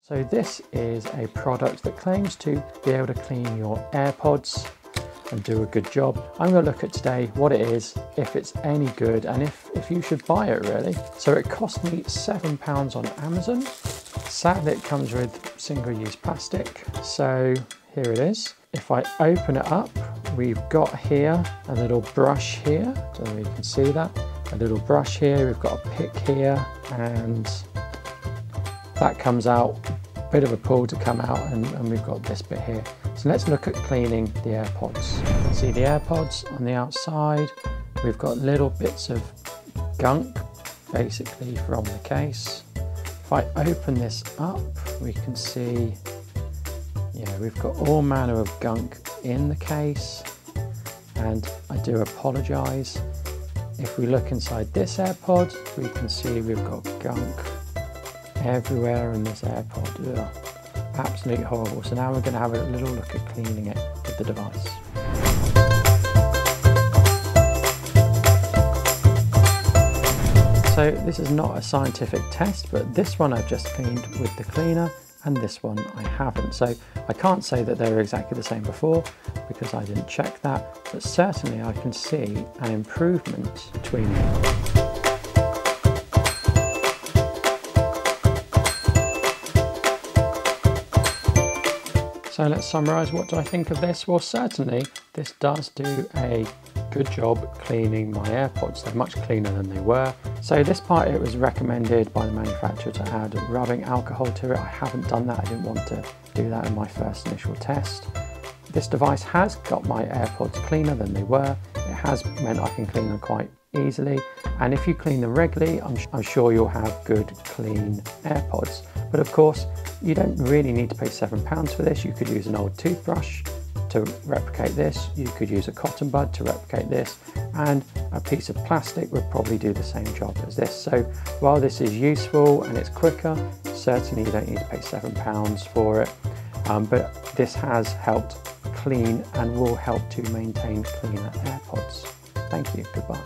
So this is a product that claims to be able to clean your AirPods and do a good job. I'm going to look at today what it is, if it's any good, and if you should buy it really. So it cost me £7 on Amazon. Sadly it comes with single-use plastic, so here it is. If I open it up, we've got here a little brush here, so you can see that. A little brush here, we've got a pick here, and that comes out, bit of a pull to come out, and we've got this bit here. So let's look at cleaning the AirPods. You can see the AirPods on the outside. We've got little bits of gunk, basically from the case. If I open this up, we can see, we've got all manner of gunk in the case, and I do apologise. If we look inside this AirPod, we can see we've got gunk everywhere in this AirPod. Ugh, absolutely horrible. So now we're going to have a little look at cleaning it with the device. So this is not a scientific test, but this one I've just cleaned with the cleaner and this one I haven't. So I can't say that they were exactly the same before because I didn't check that, but certainly I can see an improvement between them. So let's summarise, what do I think of this? Well, certainly this does do a good job cleaning my AirPods. They're much cleaner than they were. So this part, it was recommended by the manufacturer to add rubbing alcohol to it. I haven't done that. I didn't want to do that in my first initial test. This device has got my AirPods cleaner than they were. It has meant I can clean them quite easily. And if you clean them regularly, I'm sure you'll have good, clean AirPods. But of course, you don't really need to pay £7 for this. You could use an old toothbrush to replicate this. You could use a cotton bud to replicate this, and a piece of plastic would probably do the same job as this. So while this is useful and it's quicker, certainly you don't need to pay £7 for it. But this has helped clean and will help to maintain cleaner AirPods. Thank you, goodbye.